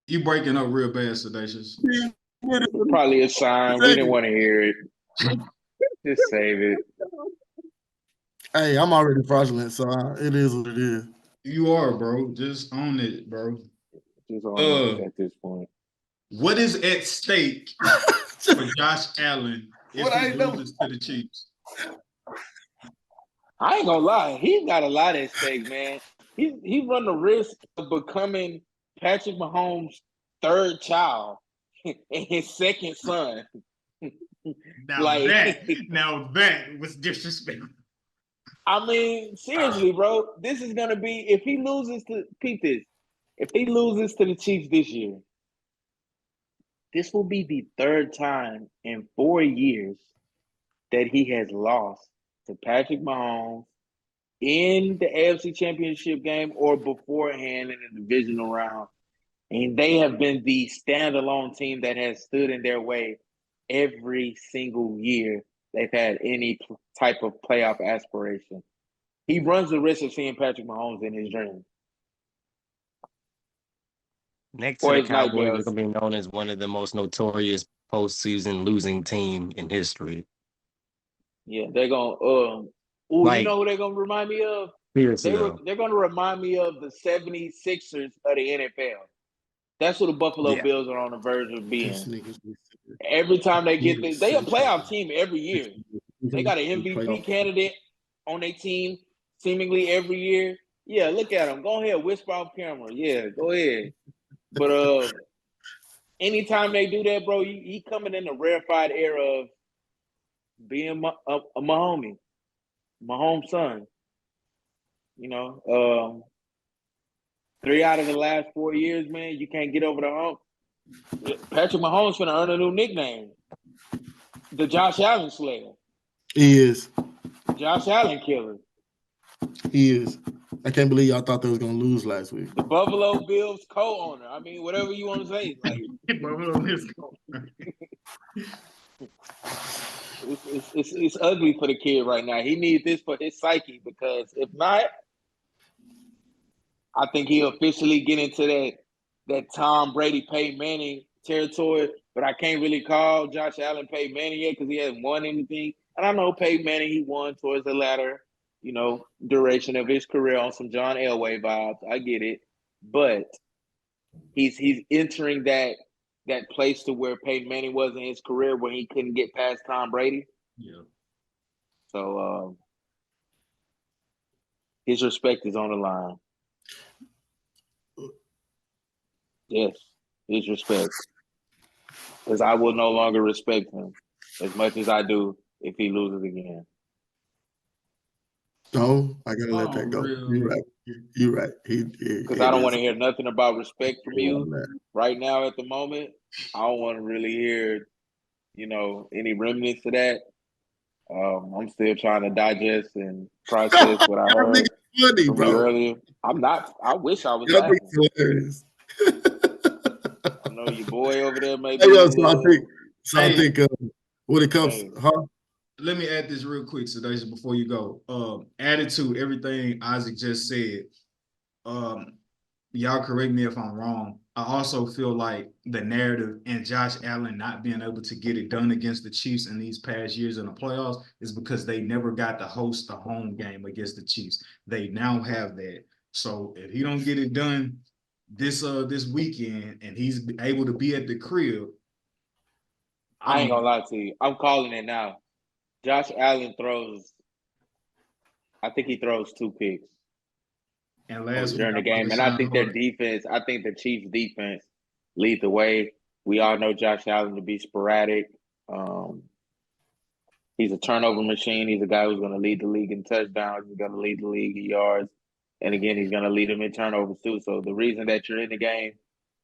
You breaking up real bad, Sedataious. Probably a sign. We didn't want to hear it. Just save it. hey, I'm already fraudulent, so it is what it is. You are, bro. Just own it, bro. Just on it at this point. What is at stake for Josh Allen if he loses to the Chiefs? I ain't gonna lie, he's got a lot at stake, man. He run the risk of becoming Patrick Mahomes' third child and his second son. Now that was disrespectful. I mean, seriously, bro, this is gonna be if he loses to the Chiefs this year, this will be the third time in 4 years that he has lost to Patrick Mahomes in the AFC Championship game or beforehand in the divisional round. And they have been the standalone team that has stood in their way every single year they've had any type of playoff aspiration. He runs the risk of seeing Patrick Mahomes in his dream. Next to the Cowboys, they're going to be known as one of the most notorious postseason losing team in history. Yeah, they're going to you know who they're going to remind me of? Seriously, they're going to remind me of the 76ers of the NFL. That's what the Buffalo Bills are on the verge of being. Every time they get this, they a playoff team every year. They got an MVP candidate on their team seemingly every year. Yeah, look at them. Go ahead, whisper off camera. Yeah, go ahead. But anytime they do that, bro, he coming in a rarefied era of being a Mahomes son. You know, 3 out of the last 4 years, man, you can't get over the hump. Patrick Mahomes finna earn a new nickname. The Josh Allen Slayer. He is. Josh Allen Killer. He is. I can't believe y'all thought they was gonna lose last week. The Buffalo Bills co-owner. I mean, whatever you want to say. Like Buffalo Bills co-owner. It's ugly for the kid right now. He needs this for his psyche because if not, I think he'll officially get into that Tom Brady, Peyton Manning territory, but I can't really call Josh Allen Peyton Manning yet because he hasn't won anything. And I know Peyton Manning, he won towards the latter, duration of his career on some John Elway vibes. I get it. But he's entering that place to where Peyton Manning was in his career where he couldn't get past Tom Brady. Yeah. So his respect is on the line. Yes, his respect. Because I will no longer respect him as much as I do if he loses again. No, I gotta let that go. You're right. You're right. Because I don't want to hear nothing about respect from you right now at the moment. I don't want to really hear, any remnants of that. I'm still trying to digest and process what I heard funny, from you earlier. I'm not. I wish I was laughing. I know your boy over there maybe. I think when it comes, let me add this real quick, Sedataious, before you go. Added to everything Isaac just said. Y'all correct me if I'm wrong. I also feel like the narrative and Josh Allen not being able to get it done against the Chiefs in these past years in the playoffs is because they never got to host the home game against the Chiefs. They now have that. So if he don't get it done this weekend and he's able to be at the crib, I ain't gonna lie to you. I'm calling it now. Josh Allen I think he throws 2 picks. And last during the game. And I think the Chiefs defense lead the way. We all know Josh Allen to be sporadic. He's a turnover machine. He's a guy who's going to lead the league in touchdowns. He's going to lead the league in yards. And again, he's going to lead them in turnovers too. So the reason that you're in the game,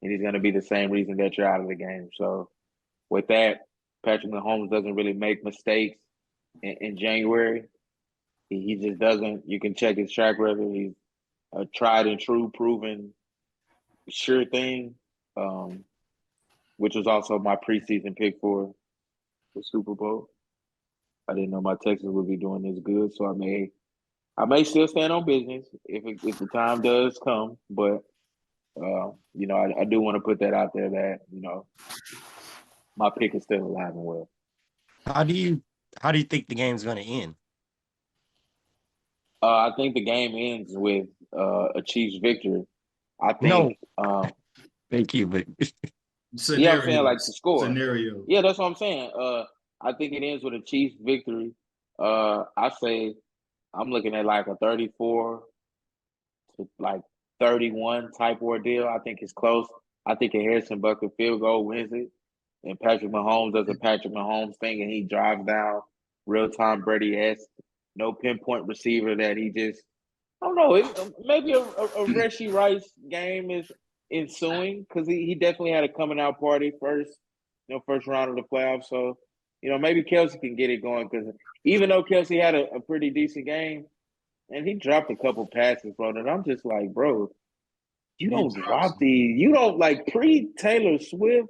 and he's going to be the same reason that you're out of the game. So with that, Patrick Mahomes doesn't really make mistakes in January. He just doesn't. You can check his track record. He's a tried and true, proven, sure thing, which was also my preseason pick for the Super Bowl. I didn't know my Texans would be doing this good, so I may still stand on business if the time does come. But I do want to put that out there that my pick is still alive and well. How do you think the game's going to end? I think the game ends with a Chiefs victory. I think. No. Thank you, but yeah, I'm saying like the score. Scenario. Yeah, that's what I'm saying. I think it ends with a Chiefs victory. I say I'm looking at like a 34 to like 31 type ordeal. I think it's close. I think a Harrison Butker field goal wins it, and Patrick Mahomes does a Patrick Mahomes thing, and he drives down real-time Brady-esque. No pinpoint receiver that he just, I don't know, maybe a Rashee Rice game is ensuing because he definitely had a coming out party first round of the playoffs. So, maybe Kelsey can get it going because even though Kelsey had a pretty decent game and he dropped a couple passes, bro, and I'm just like, bro, you don't drop these. You don't like pre-Taylor Swift.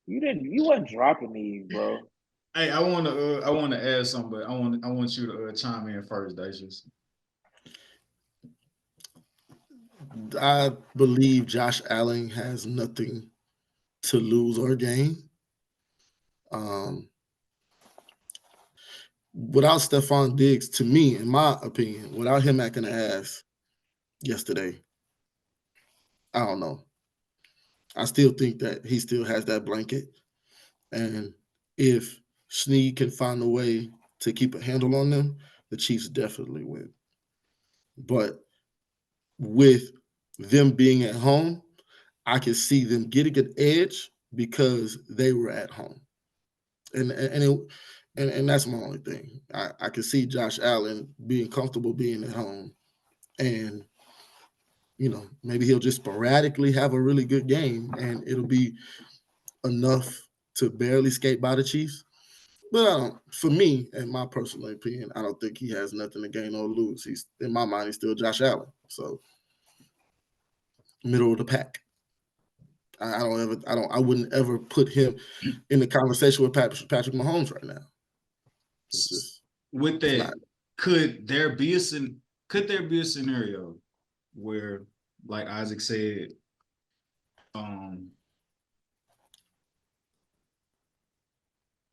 You weren't dropping these, bro. Hey, I want to add something, but I want you to chime in first, Dacius. I believe Josh Allen has nothing to lose or gain. Without Stephon Diggs, to me, in my opinion, without him acting an ass yesterday, I don't know. I still think that he still has that blanket. And if Snead can find a way to keep a handle on them, the Chiefs definitely win. But with them being at home, I can see them getting an edge because they were at home. And that's my only thing. I can see Josh Allen being comfortable being at home. And, maybe he'll just sporadically have a really good game and it'll be enough to barely skate by the Chiefs. But for me, in my personal opinion, I don't think he has nothing to gain or lose. In my mind, he's still Josh Allen. So middle of the pack. I wouldn't ever put him in the conversation with Patrick Mahomes right now. With that, could there be a scenario where, like Isaac said,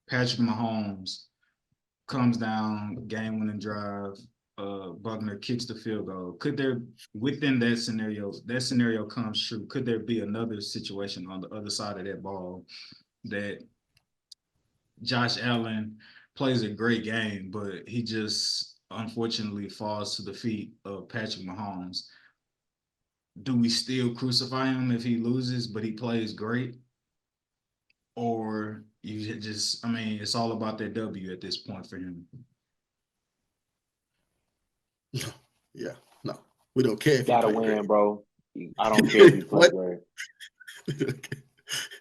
Patrick Mahomes comes down, game-winning drive, Buckner kicks the field goal. Could there, within that scenario comes true, could there be another situation on the other side of that ball that Josh Allen plays a great game, but he just unfortunately falls to the feet of Patrick Mahomes? Do we still crucify him if he loses, but he plays great? Or you just, I mean, it's all about that W at this point for him. Yeah, no. We don't care if Gotta you play win, bro. I don't care if you play great. great.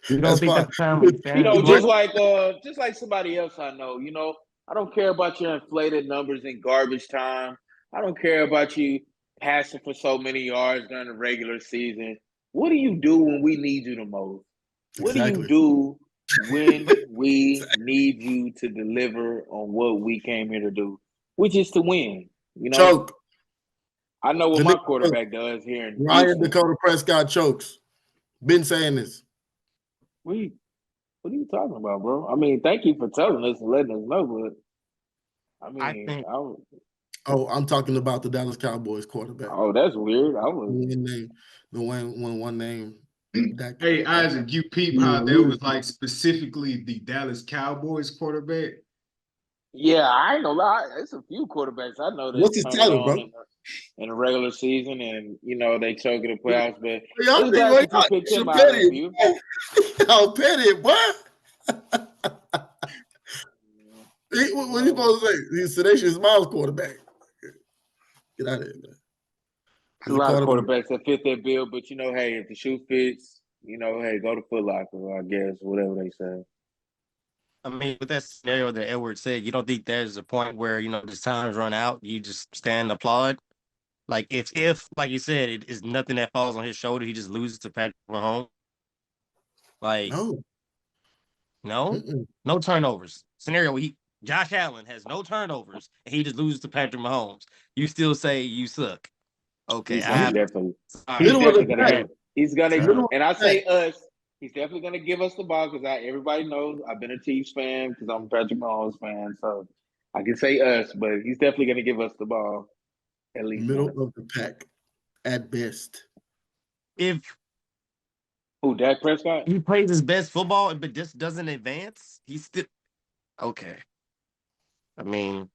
You don't That's think fine. that's the time we stand? You know, What? just like somebody else I know, you know, I don't care about your inflated numbers in garbage time. I don't care about you passing for so many yards during the regular season. What do you do when we need you the most? What do you Exactly. do when we need you to deliver on what we came here to do, which is to win? You know, Choke. I know what The my nigga quarterback does here in Ryan Houston. Dakota Prescott chokes. Been saying this. What are you talking about, bro? I mean, thank you for telling us and letting us know, but I mean, think- Oh, I'm talking about the Dallas Cowboys quarterback. oh, that's weird. I was The one name. That Hey, Isaac, you peep how there was like specifically the Dallas Cowboys quarterback? Yeah, I ain't gonna lie. There's a few quarterbacks I know that What's his turned title, on bro? in the regular season, and you know they choke in the playoffs. But Y'all it's glad that you think picked him y'all out of you. Y'all petty, boy. What are you supposed to say? He's Sedataious Mad quarterback. Get out of here, man. There's a lot of quarterbacks that fit that bill, but you know, hey, if the shoe fits, you know, hey, go to Foot Locker, I guess, whatever they say. I mean, with that scenario that Edward said, you don't think there's a point where, you know, this time's run out, you just stand and applaud? Like, if like you said, it is nothing that falls on his shoulder, he just loses to Patrick Mahomes. Like, No. No turnovers. Scenario where Josh Allen has no turnovers and he just loses to Patrick Mahomes. You still say you suck. Okay, He's definitely gonna give. He's gonna, and I say us. He's definitely gonna give us the ball because everybody knows I've been a Chiefs fan because I'm a Patrick Mahomes fan, so I can say us, but he's definitely gonna give us the ball. At least middle of the pack, at best. Who, Dak Prescott? He plays his best football, but just doesn't advance. He's still okay. I mean,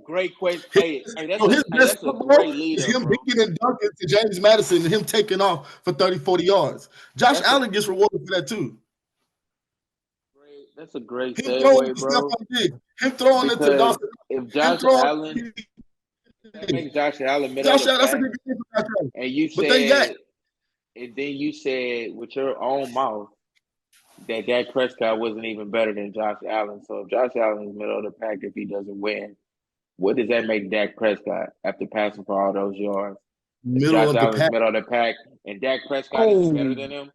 great question. Hey, His best football is him dinking and dunking to James Madison and him taking off for 30, 40 yards. Josh Allen gets rewarded for that too. That's a great segue, bro. Him throwing it to Dawson. If Josh Allen, that makes Josh Allen middle of the pack. And you said, and then you said with your own mouth that Dak Prescott wasn't even better than Josh Allen. So if Josh Allen is middle of the pack, if he doesn't win, what does that make Dak Prescott after passing for all those yards? Josh Allen's middle of the pack and Dak Prescott is better than him.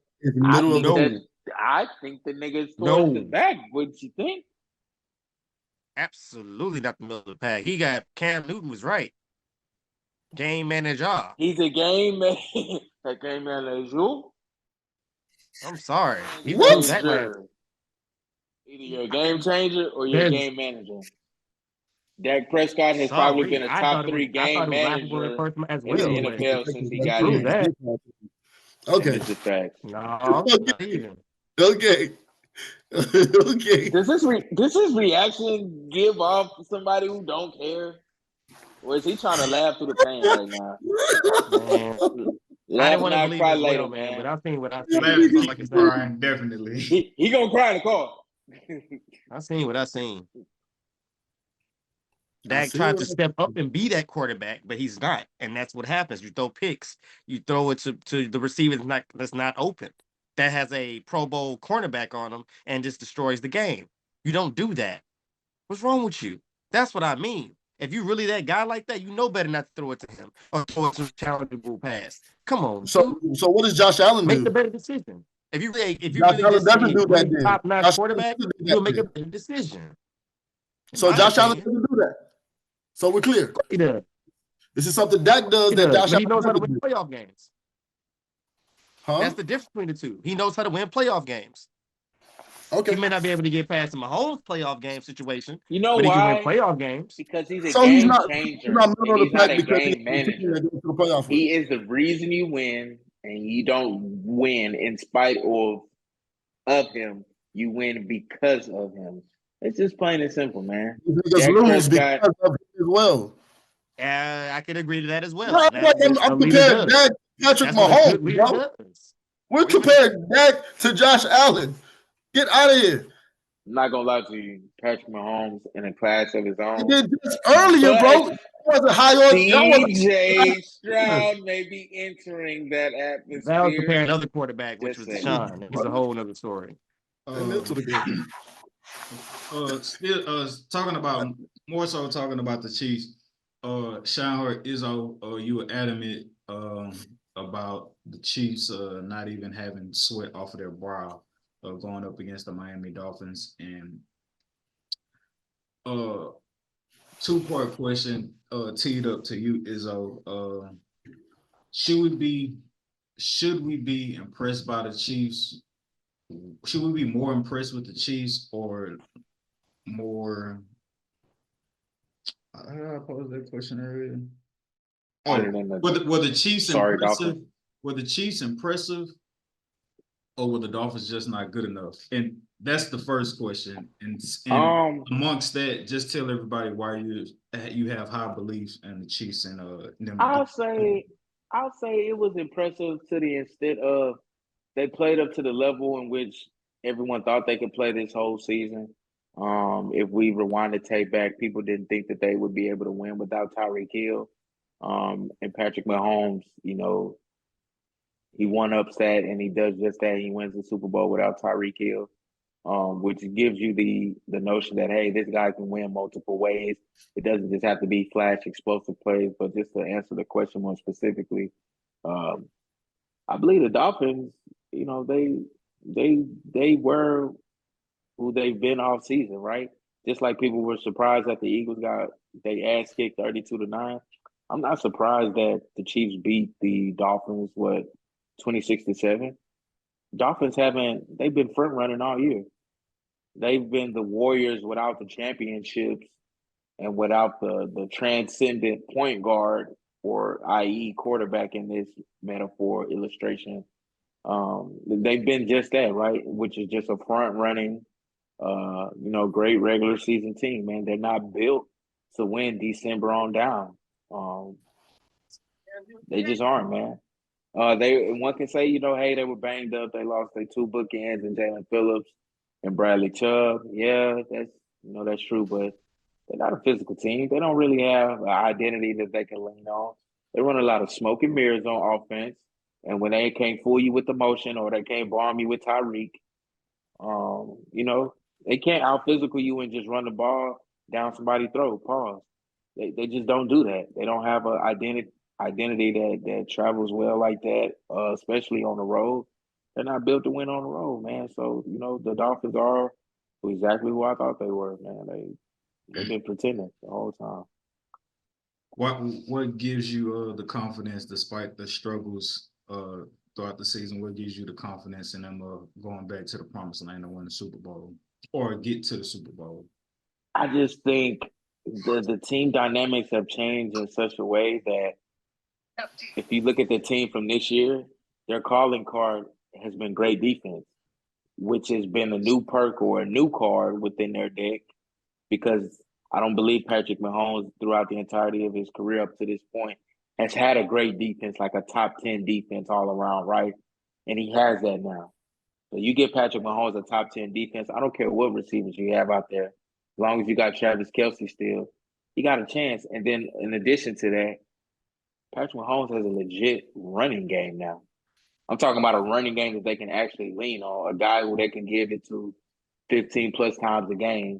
I think the nigga's towards the back. Wouldn't you think? Absolutely not the middle of the pack. He got Cam Newton was right. Game manager. He's a game man. A game manager. I'm sorry. He was that either you're a game changer or you're a game manager. Dak Prescott has probably been a top 3 game manager in the NFL since he got here. Okay. It's a fact. No. Okay. Okay. Does his reaction give off to somebody who don't care? Or is he trying to laugh through the pain right now? I didn't want to believe cry later, man. But I've seen what I've seen. Like it's crying, definitely. He gonna cry in the car. I've seen what I've seen. Dak tried to step up and be that quarterback, but he's not. And that's what happens. You throw picks. You throw it to the receiver that's not open. That has a Pro Bowl cornerback on him and just destroys the game. You don't do that. What's wrong with you? That's what I mean. If you really that guy like that, you know better not to throw it to him or throw it to a challengeable pass. Come on. So what does Josh Allen do? Make the better decision. If you really top notch quarterback, you'll make a better decision. So Josh Allen doesn't do that. So we're clear. He does. This is something Dak does that Josh Allen he knows how to win playoff games. Huh? That's the difference between the two. He knows how to win playoff games. Okay. He may not be able to get past the Mahomes playoff game situation, You know but he can win why? playoff games. Because he's a So he's game not changer, middle and of he's the not pack a because he's game the team that manager. goes to the playoff. He is the reason you win, and you don't win in spite of him. You win because of him. It's just plain and simple, man. Niggas Dak lose Prescott- because of him as well. I can agree to that as well. Bro, That's what a I'm leader comparing does. Dak, Patrick That's what a good Mahomes, leader bro. does. We're comparing Dak to Josh Allen. Get out of here. I'm not gonna lie to you, Patrick Mahomes in a class of his He own. did this earlier, But bro. He wasn't high on. Y'all wasn't- CJ Stroud may be entering that atmosphere. That was comparing another quarterback, which Just was saying. Deshaun. It's a whole other story. And into the game. Still talking about the Chiefs. Sean Izzo, you were adamant about the Chiefs not even having sweat off of their brow going up against the Miami Dolphins. And two-part question teed up to you, Izzo. Should we be impressed by the Chiefs? Should we be more impressed with the Chiefs or more? I posed that question earlier. Were the Chiefs impressive? Dolphins. Were the Chiefs impressive, or were the Dolphins just not good enough? And that's the first question. And amongst that, just tell everybody why you have high beliefs in the Chiefs and them. I'll say it was impressive to the extent of they played up to the level in which everyone thought they could play this whole season. If we rewind the tape back, people didn't think that they would be able to win without Tyreek Hill. And Patrick Mahomes, he one-ups that and he does just that. He wins the Super Bowl without Tyreek Hill, which gives you the notion that, hey, this guy can win multiple ways. It doesn't just have to be flash, explosive plays, but just to answer the question more specifically, I believe the Dolphins, they were who they've been all season, right? Just like people were surprised that the Eagles got they ass kicked 32-9. I'm not surprised that the Chiefs beat the Dolphins 26-7. Dolphins they've been front running all year. They've been the Warriors without the championships and without the transcendent point guard, or i.e. quarterback in this metaphor illustration. They've been just that, right? Which is just a front running, great regular season team, man. They're not built to win December on down. They just aren't, man. One can say, hey, they were banged up. They lost their two bookends and Jalen Phillips and Bradley Chubb. Yeah, that's true, but they're not a physical team. They don't really have an identity that they can lean on. They run a lot of smoke and mirrors on offense. And when they can't fool you with the motion or they can't bomb you with Tyreek, they can't out-physical you and just run the ball down somebody's throat. Pause. They just don't do that. They don't have an identity that travels well like that, especially on the road. They're not built to win on the road, man. So, the Dolphins are exactly who I thought they were, man. They've been pretending the whole time. What gives you the confidence, despite the struggles throughout the season? What gives you the confidence in them going back to the promised land and win the Super Bowl or get to the Super Bowl? I just think the team dynamics have changed in such a way that if you look at the team from this year, their calling card has been great defense, which has been a new perk or a new card within their deck, because I don't believe Patrick Mahomes throughout the entirety of his career up to this point has had a great defense, like a top 10 defense all around, right? And he has that now. So you get Patrick Mahomes a top 10 defense. I don't care what receivers you have out there. As long as you got Travis Kelce still, you got a chance. And then in addition to that, Patrick Mahomes has a legit running game now. I'm talking about a running game that they can actually lean on, a guy who they can give it to 15 plus times a game,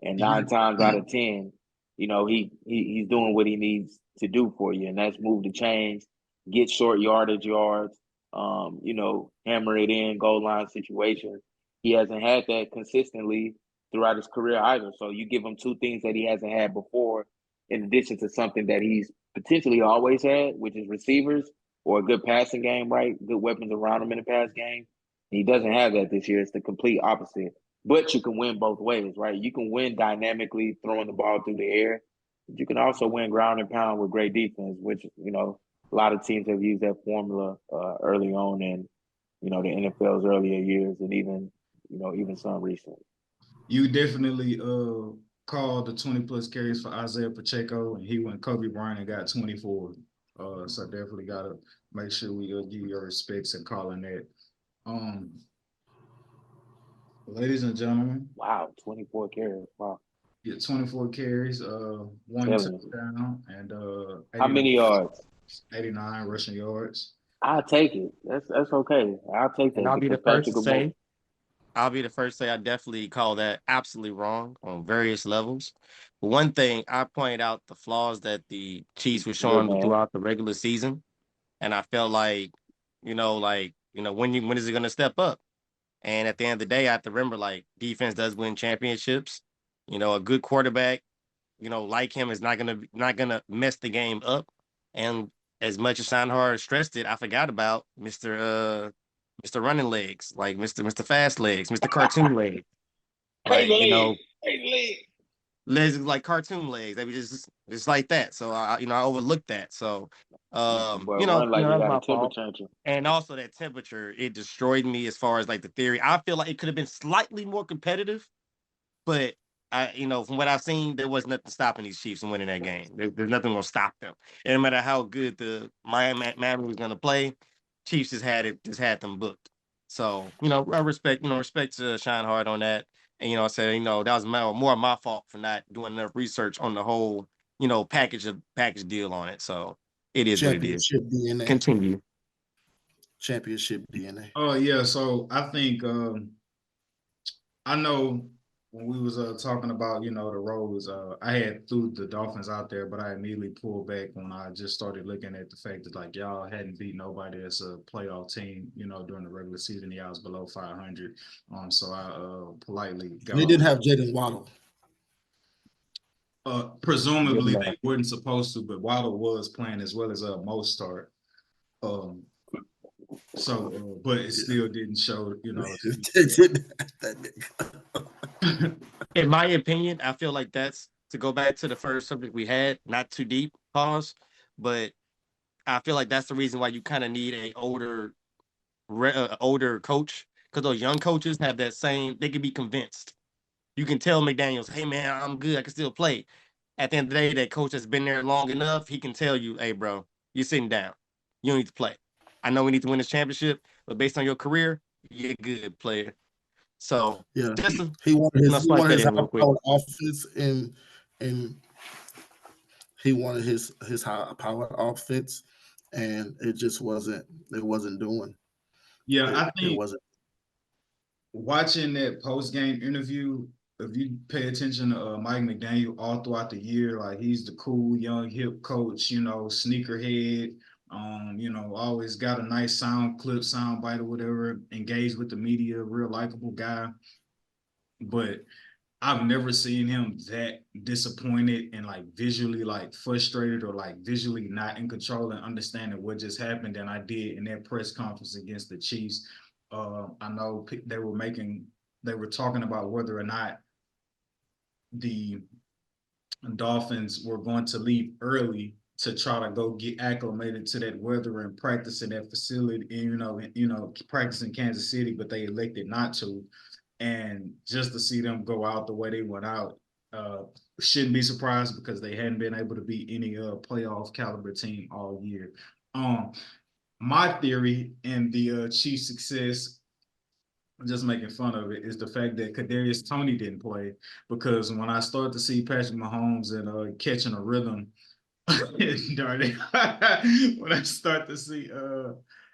and 9 times out of 10, he's doing what he needs to do for you, and that's move the chains, get short yardage yards, hammer it in, goal line situations. He hasn't had that consistently throughout his career either. So you give him two things that he hasn't had before, in addition to something that he's potentially always had, which is receivers or a good passing game, right? Good weapons around him in the pass game. He doesn't have that this year. It's the complete opposite. But you can win both ways, right? You can win dynamically throwing the ball through the air. But you can also win ground and pound with great defense, which, a lot of teams have used that formula early on in, the NFL's earlier years, and even some recent. You definitely called the 20+ carries for Isaiah Pacheco, and he went Kobe Bryant and got 24. So definitely gotta make sure we give you your respects and calling that. Ladies and gentlemen, Wow, 24 carries. Wow. yeah, 24 carries, one touchdown, and how many yards? 89 rushing yards. I'll take it. That's okay. I'll take that. And I'll be the because first to Patrick say, Mahomes- I definitely call that absolutely wrong on various levels. But one thing, I pointed out the flaws that the Chiefs were Good showing man. throughout the regular season, and I felt like, when is it going to step up? And at the end of the day, I have to remember, like, defense does win championships. A good quarterback, like him, is not gonna mess the game up. And as much as Schottenheimer stressed it, I forgot about Mr. Running Legs, like Mr. Fast Legs, Mr. Cartoon Legs. Like, legs like cartoon legs. They be just like that. So I overlooked that. So Boy, run like he that's got a my temper fault. tantrum. And also that temperature, it destroyed me as far as like the theory. I feel like it could have been slightly more competitive, but from what I've seen, there was nothing stopping these Chiefs from winning that game. There's nothing gonna stop them. And no matter how good the Miami was gonna play, Chiefs just had them booked. So I respect to Shine Hard on that. And I said that was more my fault for not doing enough research on the whole package deal on it. So it is what it is. Championship DNA. Continue. Championship DNA. Oh yeah, so I think I know when we was talking about the roles, I had threw the Dolphins out there, but I immediately pulled back when I just started looking at the fact that like y'all hadn't beat nobody as a playoff team, during the regular season. Y'all was below 500. So I politely got. They didn't have Jaden Waddle. Presumably they weren't supposed to, but Waddle was playing as well as most start. So, but it still didn't show, In my opinion, I feel like that's to go back to the first subject we had, not too deep, pause, but I feel like that's the reason why you kind of need a older coach, because those young coaches have that same, they can be convinced. You can tell McDaniels, hey man, I'm good, I can still play. At the end of the day, that coach has been there long enough, he can tell you, hey bro, you're sitting down. You don't need to play. I know we need to win this championship, but based on your career, you're a good player. So yeah, just he wanted his high-powered offense, and he wanted his high-powered offense, and it just wasn't doing. Yeah, I think it wasn't. Watching that post-game interview, if you pay attention to Mike McDaniel all throughout the year, like he's the cool, young, hip coach, sneakerhead, always got a nice sound bite or whatever, engaged with the media, real likable guy. But I've never seen him that disappointed and like visually like frustrated or like visually not in control and understanding what just happened than I did in that press conference against the Chiefs. I know they were talking about whether or not the Dolphins were going to leave early to try to go get acclimated to that weather and practice in that facility, and practice in Kansas City, but they elected not to. And just to see them go out the way they went out, shouldn't be surprised because they hadn't been able to beat any playoff caliber team all year. My theory in the Chiefs' success, just making fun of it, is the fact that Kadarius Toney didn't play, because when I start to see Patrick Mahomes and catching a rhythm, darn it, when I start to see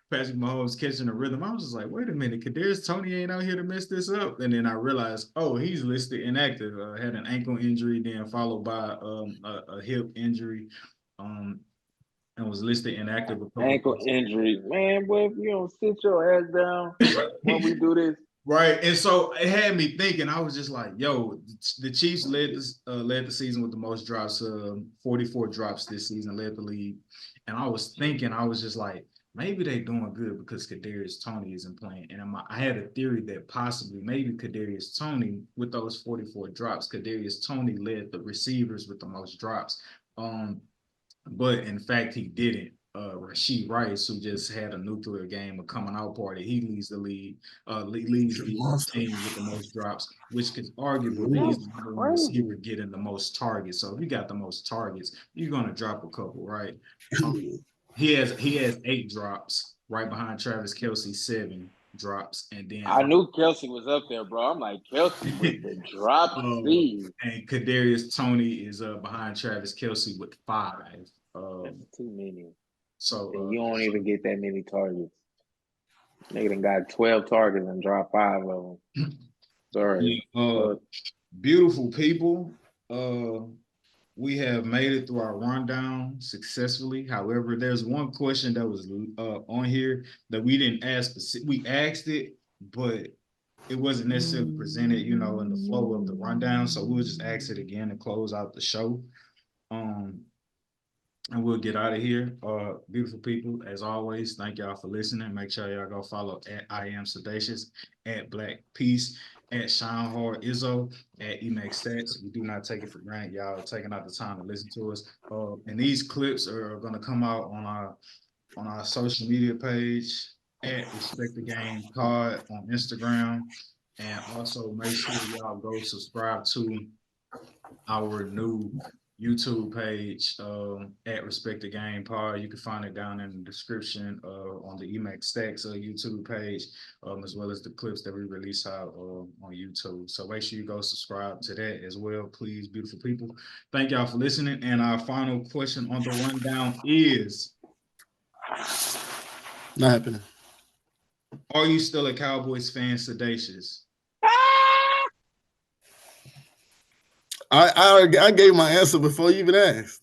Patrick Mahomes catching a rhythm, I was just like, wait a minute, Kadarius Toney ain't out here to mess this up. And then I realized, oh, he's listed inactive. Had an ankle injury, then followed by a hip injury, and was listed inactive. Ankle injury, man. Boy, if you don't sit your ass down when we do this. Right, and so it had me thinking. I was just like, "Yo, the Chiefs led the season with the most drops, 44 drops this season, led the league." And I was thinking, I was just like, maybe they doing good because Kadarius Toney isn't playing. And I had a theory that possibly maybe Kadarius Toney, with those 44 drops, Kadarius Toney led the receivers with the most drops. But in fact, he didn't. Rashid Rice, who just had a nuclear game, a coming out party, he leads the league, leads the team with the most drops, which could arguably is the number one receiver getting the most targets. So if you got the most targets, you're gonna drop a couple, right? He has 8 drops, right behind Travis Kelce, 7 drops, and then I knew Kelce was up there, bro. I'm like, Kelce with the drop speed. And Kadarius Toney is behind Travis Kelce with 5. That's too many. So and you don't even get that many targets. Nigga done got 12 targets and dropped 5 of them. Sorry. Beautiful people. We have made it through our rundown successfully. However, there's one question that was on here that we didn't ask. We asked it, but it wasn't necessarily presented, in the flow of the rundown. So we'll just ask it again to close out the show. And we'll get out of here. Beautiful people, as always, thank y'all for listening. Make sure y'all go follow at I Am Sedataious, at Black Peace, at Shine Hard Izzo, at Emax Stats. We do not take it for granted. Y'all taking out the time to listen to us. And these clips are going to come out on our social media page at Respect the Game Pod on Instagram. And also make sure y'all go subscribe to our new YouTube page at Respect the Game Pod. You can find it down in the description on the Emax Stacks YouTube page, as well as the clips that we release out on YouTube. So make sure you go subscribe to that as well, please, beautiful people. Thank y'all for listening. And our final question on the rundown is: not happening. Are you still a Cowboys fan, Sedataious? I gave my answer before you even asked.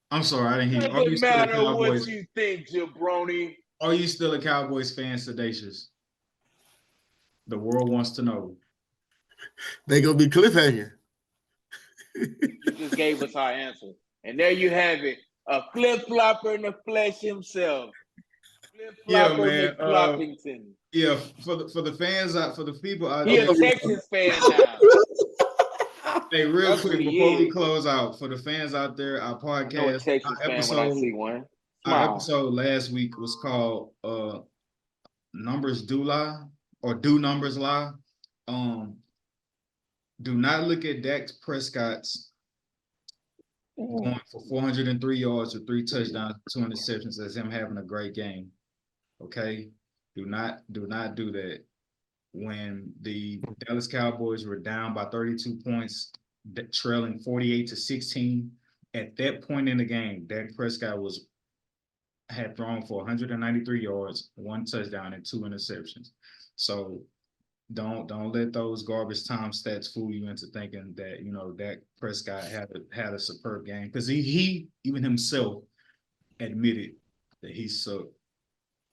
I'm sorry, I didn't hear you. Doesn't matter what you think, jabroni. Are you still a Cowboys fan, Sedataious? The world wants to know. They gonna be cliffhanger. You just gave us our answer, and there you have it. A flip-flopper in the flesh himself. Flip-flopper McFloppington. Yeah, for the fans out, for the people out there. He a Texans fan now. Hey, real quick before we close out, for the fans out there, our podcast, our episode last week was called Numbers Do Lie, or Do Numbers Lie. Do not look at Dak Prescott's going for 403 yards with 3 touchdowns, 2 interceptions as him having a great game. Okay? Do not do that. When the Dallas Cowboys were down by 32 points, trailing 48-16, at that point in the game, Dak Prescott had thrown for 193 yards, 1 touchdown, and 2 interceptions. So don't let those garbage time stats fool you into thinking that Dak Prescott had a superb game, because he even himself admitted that he sucked.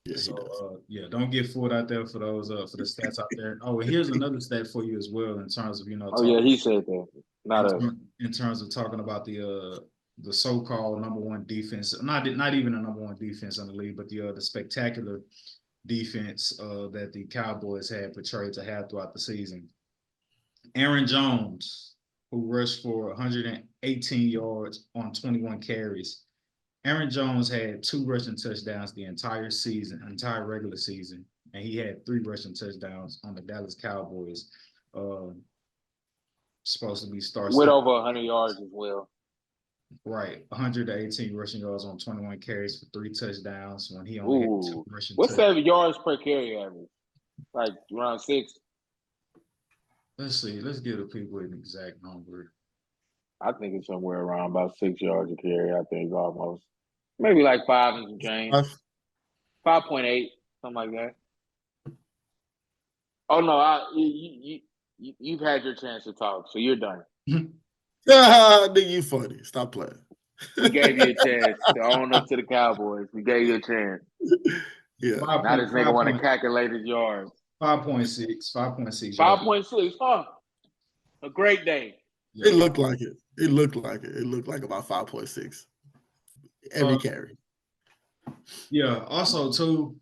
Yeah, so don't get fooled out there for those for the stats out there. Oh, and here's another stat for you as well in terms of he said that. Not us. In terms of talking about the so-called number one defense, not even a number one defense in the league, but the spectacular defense that the Cowboys had portrayed to have throughout the season. Aaron Jones, who rushed for 118 yards on 21 carries. Aaron Jones had 2 rushing touchdowns the entire regular season, and he had 3 rushing touchdowns on the Dallas Cowboys. Supposed to be with over 100 yards as well. Right, 118 rushing yards on 21 carries for 3 touchdowns when he only had 2 rushing. What's 7 yards per carry average? Like around 6. Let's see. Let's give the people an exact number. I think it's somewhere around about 6 yards a carry. I think almost. Maybe like 5 and some change. 5.8, something like that. Oh no, you've had your chance to talk, so you're done. Nigga, you funny. Stop playing. We gave you a chance to own up to the Cowboys. We gave you a chance. Yeah. Now this nigga want to calculate his yards. 5.6. 5.6. Huh. A great day. It looked like it. It looked like about 5.6 every carry. Yeah. Also, too,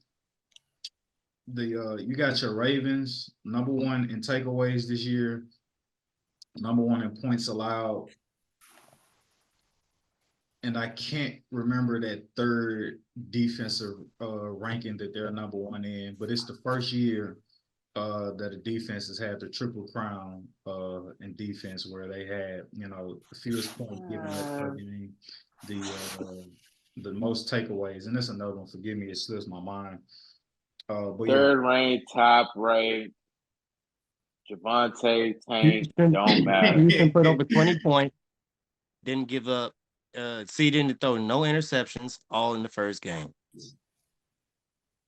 you got your Ravens #1 in takeaways this year, #1 in points allowed, and I can't remember that third defensive ranking that they're #1 in, but it's the first year that the defense has had the triple crown in defense, where they had, the fewest points given up per game, the most takeaways, and that's another one. Forgive me, it slips my mind. But yeah, Third ranked, top ranked, Javante, Tank, don't matter. Houston put over 20 points, didn't give up. C didn't throw no interceptions, all in the first game.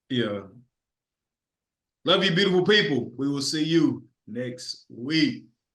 Yeah. Love you, beautiful people. We will see you next week.